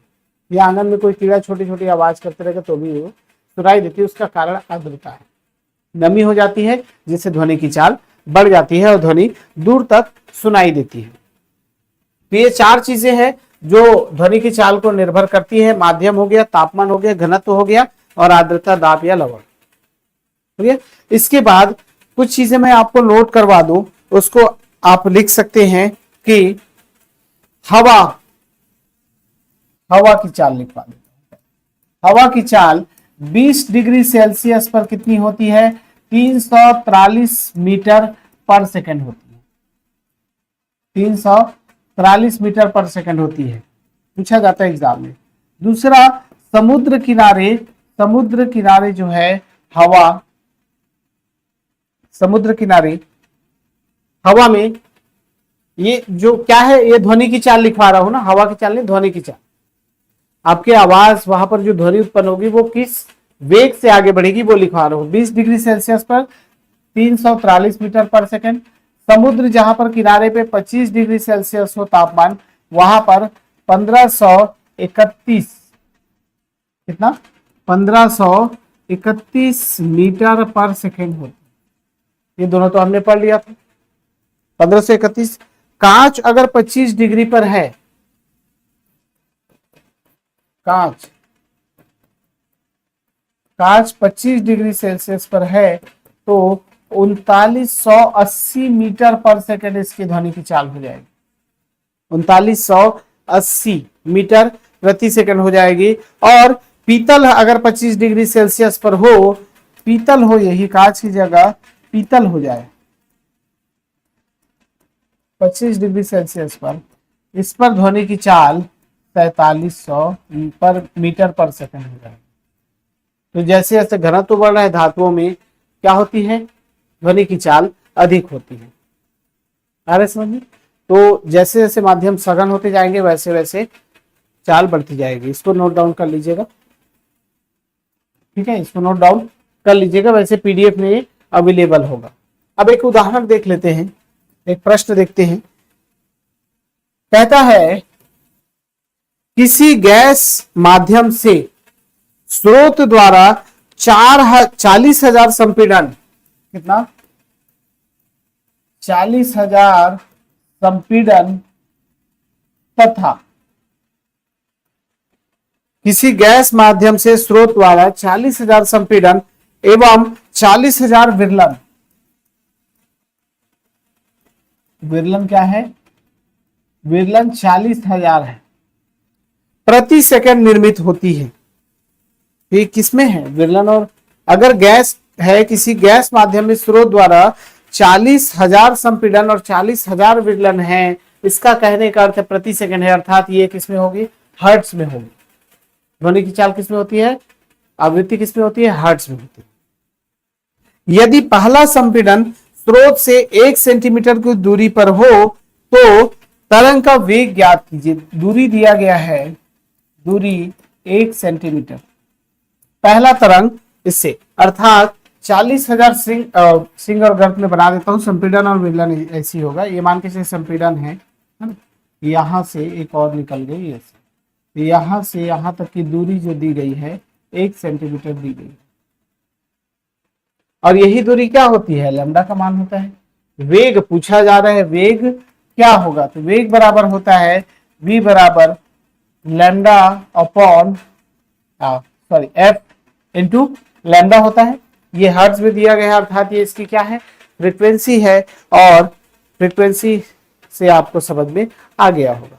या आंगन में कोई कीड़ा छोटी छोटी आवाज करते रहेगा तो भी वो सुनाई देती है। उसका कारण आर्द्रता है, नमी हो जाती है, जिससे ध्वनि की चाल बढ़ जाती है और ध्वनि दूर तक सुनाई देती है। तो ये चार चीजें हैं जो ध्वनि की चाल को निर्भर करती है। माध्यम हो गया, तापमान हो गया, घनत्व हो गया, और आर्द्रता, दाब या लवण। ठीक है, इसके बाद कुछ चीजें मैं आपको नोट करवा दूं, उसको आप लिख सकते हैं कि हवा की चाल लिखवा देता हूं। हवा की चाल 20 डिग्री सेल्सियस पर कितनी होती है, 343 मीटर पर सेकंड होती है। 343 मीटर पर सेकंड होती है, पूछा जाता है एग्जाम में। दूसरा, समुद्र किनारे जो है हवा, समुद्र किनारे हवा में ये जो क्या है, ये ध्वनि की चाल लिखवा रहा हूं ना, हवा की चाल नहीं, ध्वनि की चाल। आपकी आवाज वहां पर जो ध्वनि उत्पन्न होगी वो किस वेग से आगे बढ़ेगी वो लिखवा रहा हूं। 20 डिग्री सेल्सियस पर 343 मीटर पर सेकंड। समुद्र जहां पर किनारे पे 25 डिग्री सेल्सियस हो तापमान, वहां पर 1531 कितना 1531 मीटर पर सेकंड होती। ये दोनों तो हमने पढ़ लिया था, 1531। कांच अगर 25 डिग्री पर है, कांच 25 डिग्री सेल्सियस पर है तो 3980 मीटर पर सेकंड इसकी ध्वनि की चाल हो जाएगी। 3980 मीटर प्रति सेकंड हो जाएगी। और पीतल अगर 25 डिग्री सेल्सियस पर हो, पीतल हो, यही कांच की जगह पीतल हो जाए 25 डिग्री सेल्सियस पर, इस पर ध्वनि की चाल 4300 पर मीटर पर सेकंड हो जाएगी। तो जैसे जैसे घनत्व बढ़ रहा है धातुओं में, क्या होती है, ध्वनि की चाल अधिक होती है। आ रहे समझ में? तो जैसे जैसे माध्यम सघन होते जाएंगे वैसे वैसे चाल बढ़ती जाएगी। इसको नोट डाउन कर लीजिएगा, ठीक है, इसको नोट डाउन कर लीजिएगा, वैसे पीडीएफ में अवेलेबल होगा। अब एक उदाहरण देख लेते हैं, एक प्रश्न देखते हैं। कहता है किसी गैस माध्यम से स्रोत द्वारा 40,000 संपीड़न, कितना 40,000 संपीड़न तथा किसी गैस माध्यम से स्रोत द्वारा 40,000 संपीड़न एवं 40,000 विरलन, विरलन क्या है, विरलन 40,000 है, प्रति सेकंड निर्मित होती है। ये किसमें है, विरलन। और अगर गैस है, किसी गैस माध्यम में स्रोत द्वारा 40,000 संपीड़न और 40,000 विरलन है, इसका कहने का अर्थ प्रति सेकंड है, अर्थात ये किसमें होगी, हर्ट्ज में होगी। ध्वनि की चाल किसमें होती है, आवृत्ति किसमें होती है? हर्ट्ज में होती है। यदि पहला संपीड़न स्रोत से 1 सेंटीमीटर की दूरी पर हो तो तरंग का वेग ज्ञात कीजिए। दूरी दिया गया है, दूरी 1 सेंटीमीटर, पहला तरंग इससे, अर्थात 40,000 सिंग और गर्त में बना देता हूं। संपीड़न और विलयन ऐसी होगा, ये मान के चलिए संपीड़न है ना? यहां से एक और निकल गई ऐसे, यहां से यहां तक की दूरी जो दी गई है 1 सेंटीमीटर दी गई, और यही दूरी क्या होती है? लैम्डा का मान होता है। वेग पूछा जा रहा है, वेग क्या होगा? तो वेग बराबर होता है v बराबर lambda upon sorry F into lambda होता है। ये हर्ट्ज में दिया गया है, अर्थात ये इसकी क्या है? फ्रीक्वेंसी है, और फ्रीक्वेंसी से आपको समझ में आ गया होगा।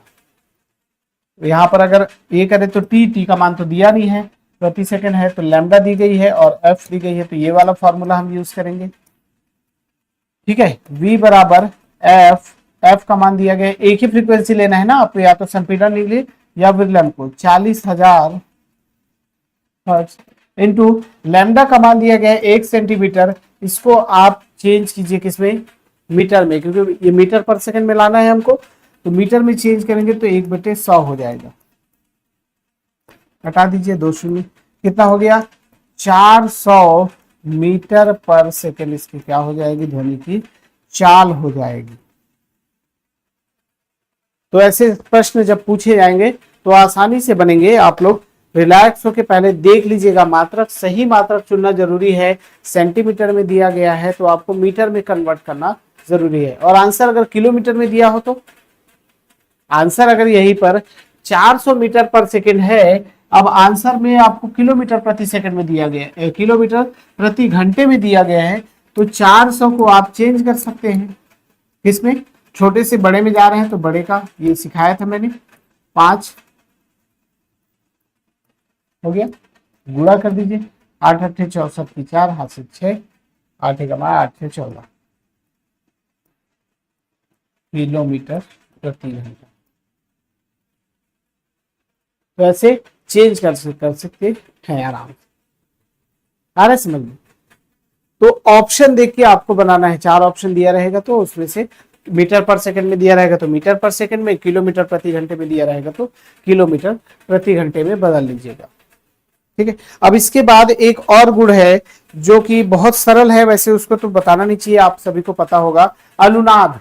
यहां पर अगर ये करें तो टी का मान तो दिया नहीं है, प्रति सेकंड है, तो लैम्डा दी गई है और एफ दी गई है, तो ये वाला फॉर्मूला हम यूज करेंगे। ठीक है, v बराबर एफ का मान दिया गया है, एक ही फ्रीक्वेंसी लेना है ना आपको, या तो संपीड़न ले या विलयन को, 40,000 हर्ट्ज इंटू लैम्डा का मान दिया गया है 1 सेंटीमीटर। इसको आप चेंज कीजिए किसमें? मीटर में, क्योंकि ये मीटर पर सेकंड में लाना है हमको, तो मीटर में चेंज करेंगे तो 1/100 हो जाएगा। हटा दीजिए 2 शून्य, कितना हो गया? 400 मीटर पर सेकंड इसकी क्या हो जाएगी? ध्वनि की चाल हो जाएगी। तो ऐसे प्रश्न जब पूछे जाएंगे तो आसानी से बनेंगे। आप लोग रिलैक्स होके पहले देख लीजिएगा, मात्रक सही मात्रक चुनना जरूरी है। सेंटीमीटर में दिया गया है तो आपको मीटर में कन्वर्ट करना जरूरी है, और आंसर अगर किलोमीटर में दिया हो तो आंसर अगर यहीं पर 400 मीटर पर सेकंड है, अब आंसर में आपको किलोमीटर प्रति सेकंड में दिया गया है, किलोमीटर प्रति घंटे में दिया गया है, तो 400 को आप चेंज कर सकते हैं किसमें? छोटे से बड़े में जा रहे हैं तो बड़े का, ये सिखाया था मैंने, 5 हो गया, गुणा कर दीजिए, 8 8 64 की 4, हाथ से 6, 8 1 8 14 किलोमीटर प्रति घंटा। तो ऐसे चेंज कर सकते हैं आराम से, आ रहा है समझ में? तो ऑप्शन देख के आपको बनाना है, 4 ऑप्शन दिया रहेगा तो उसमें से मीटर पर सेकंड में दिया रहेगा तो मीटर पर सेकंड में, किलोमीटर प्रति घंटे में दिया रहेगा तो किलोमीटर प्रति घंटे में बदल लीजिएगा। ठीक है, अब इसके बाद एक और गुण है जो कि बहुत सरल है, वैसे उसको तो बताना नहीं चाहिए, आप सभी को पता होगा। अनुनाद,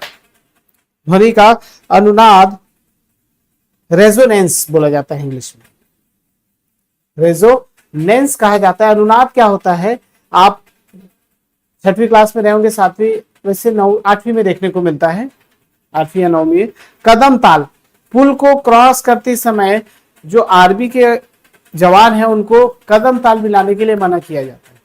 ध्वनि का अनुनाद, रेजोनेंस बोला जाता है इंग्लिश में, रेजोनेंस कहा जाता है। अनुनाद क्या होता है? आप 6वीं क्लास में रहे होंगे, 7वीं, वैसे 8वीं में देखने को मिलता है, 8वीं या 9वीं। कदम ताल, पुल को क्रॉस करते समय जो आर्मी के जवान हैं उनको कदम ताल मिलाने के लिए मना किया जाता है,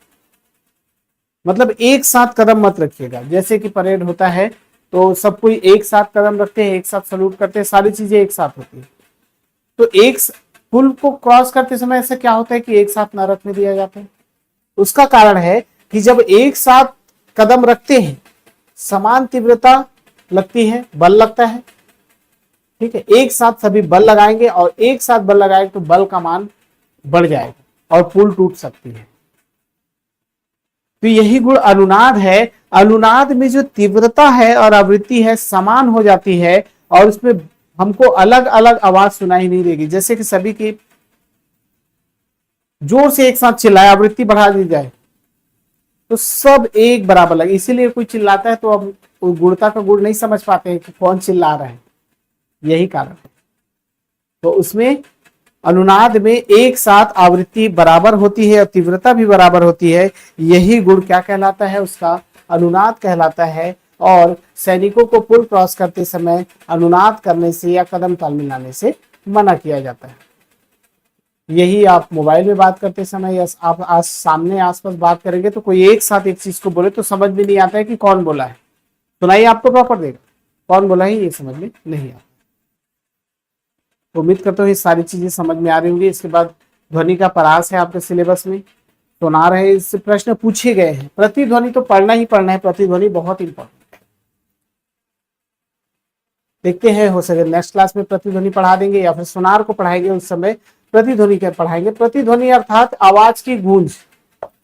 मतलब एक साथ कदम मत रखिएगा। जैसे कि परेड होता है तो सब कोई एक साथ कदम रखते हैं, एक साथ सलूट करते हैं, सारी चीजें एक साथ होती है। तो एक पुल को क्रॉस करते समय ऐसा क्या होता है कि एक साथ न रखने दिया जाता है? उसका कारण है कि जब एक साथ कदम रखते हैं समान तीव्रता लगती है, बल लगता है। ठीक है, एक साथ सभी बल लगाएंगे और एक साथ बल लगाएंगे तो बल का मान बढ़ जाएगा और पुल टूट सकती है। तो यही गुण अनुनाद है। अनुनाद में जो तीव्रता है और आवृत्ति है समान हो जाती है, और उसमें हमको अलग अलग आवाज सुनाई नहीं देगी। जैसे कि सभी की जोर से एक साथ चिल्लाए, आवृत्ति बढ़ा दी जाए तो सब एक बराबर लगे। इसीलिए कोई चिल्लाता है तो अब गुणता का गुण नहीं समझ पाते हैं कि कौन चिल्ला रहा है, यही कारण है। तो उसमें अनुनाद में एक साथ आवृत्ति बराबर होती है और तीव्रता भी बराबर होती है। यही गुण क्या कहलाता है? उसका अनुनाद कहलाता है। और सैनिकों को पुल क्रॉस करते समय अनुनाद करने से या कदम ताल मिलाने से मना किया जाता है। यही आप मोबाइल में बात करते समय या आप आज सामने आसपास बात करेंगे तो कोई एक साथ एक चीज को बोले तो समझ में नहीं आता है कि कौन बोला है। सुनाई आपको प्रॉपर देगा, कौन बोला है ये समझ में नहीं आता। तो उम्मीद करता हूँ ये सारी चीजें समझ में आ रही होंगी। इसके बाद ध्वनि का परास है आपके सिलेबस में, सुना रहे, इससे प्रश्न पूछे गए हैं। प्रतिध्वनि तो पढ़ना ही पढ़ना है, प्रतिध्वनि बहुत इंपॉर्टेंट है। देखते हैं, हो सके नेक्स्ट क्लास में प्रतिध्वनि पढ़ा देंगे या फिर सोनार को पढ़ाएंगे, उस समय प्रतिध्वनि के पढ़ाएंगे। प्रतिध्वनि अर्थात आवाज की गूंज,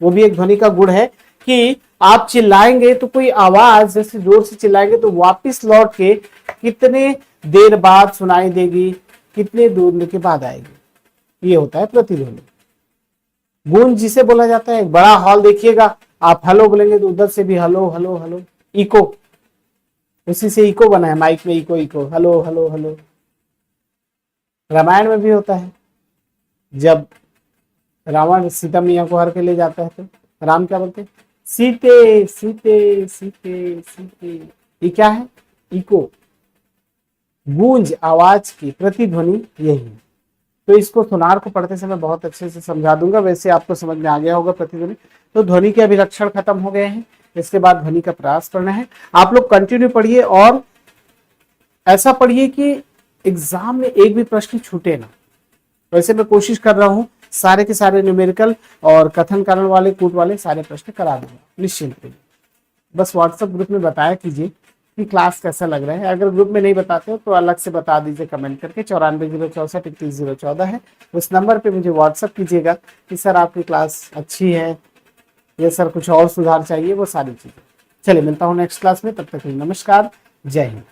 वो भी एक ध्वनि का गुण है कि आप चिल्लाएंगे तो कोई आवाज जैसे जोर से चिल्लाएंगे तो वापस लौट के कितने देर बाद सुनाई देगी, कितने दूर के बाद आएगी, ये होता है प्रतिध्वनि। गूंज जिसे बोला जाता है, एक बड़ा हॉल देखिएगा, आप हेलो बोलेंगे तो उधर से भी हेलो हेलो हेलो, इको, उसी से इको बना है, माइक में echo echo, hello hello hello. Ramayana में भी होता है, जब रावण सीता मैया को हर के ले जाता है तो राम क्या बोलते हैं, सीते सीते सीते सीते। ये क्या है, इको, गूंज आवाज की प्रतिध्वनि यही है। तो इसको सोनार को पढ़ते समय बहुत अच्छे से समझा दूंगा, वैसे आपको समझ में आ गया होगा प्रतिध्वनि। तो ध्वनि के अभिलक्षण खत्म हो गए हैं, इसके बाद ध्वनि का प्रयास करना है। आप लोग कंटिन्यू पढ़िए और ऐसा पढ़िए कि एग्जाम में एक भी प्रश्न छूटे ना। वैसे मैं कोशिश कर रहा हूं सारे के सारे न्यूमेरिकल और कथन कारण वाले, कूट वाले सारे प्रश्न करा दूंगा निश्चिंत रहिए। बस व्हाट्सएप ग्रुप में बताया कीजिए कि क्लास कैसा लग रहा है। अगर ग्रुप में नहीं बताते हो तो अलग से बता दीजिए कमेंट करके। 94,064,31,014 है, उस नंबर पे मुझे व्हाट्सएप कीजिएगा कि सर आपकी क्लास अच्छी है या सर कुछ और सुधार चाहिए, वो सारी चीजें। चलिए मिलता हूँ नेक्स्ट क्लास में, तब तक के लिए नमस्कार, जय हिंद।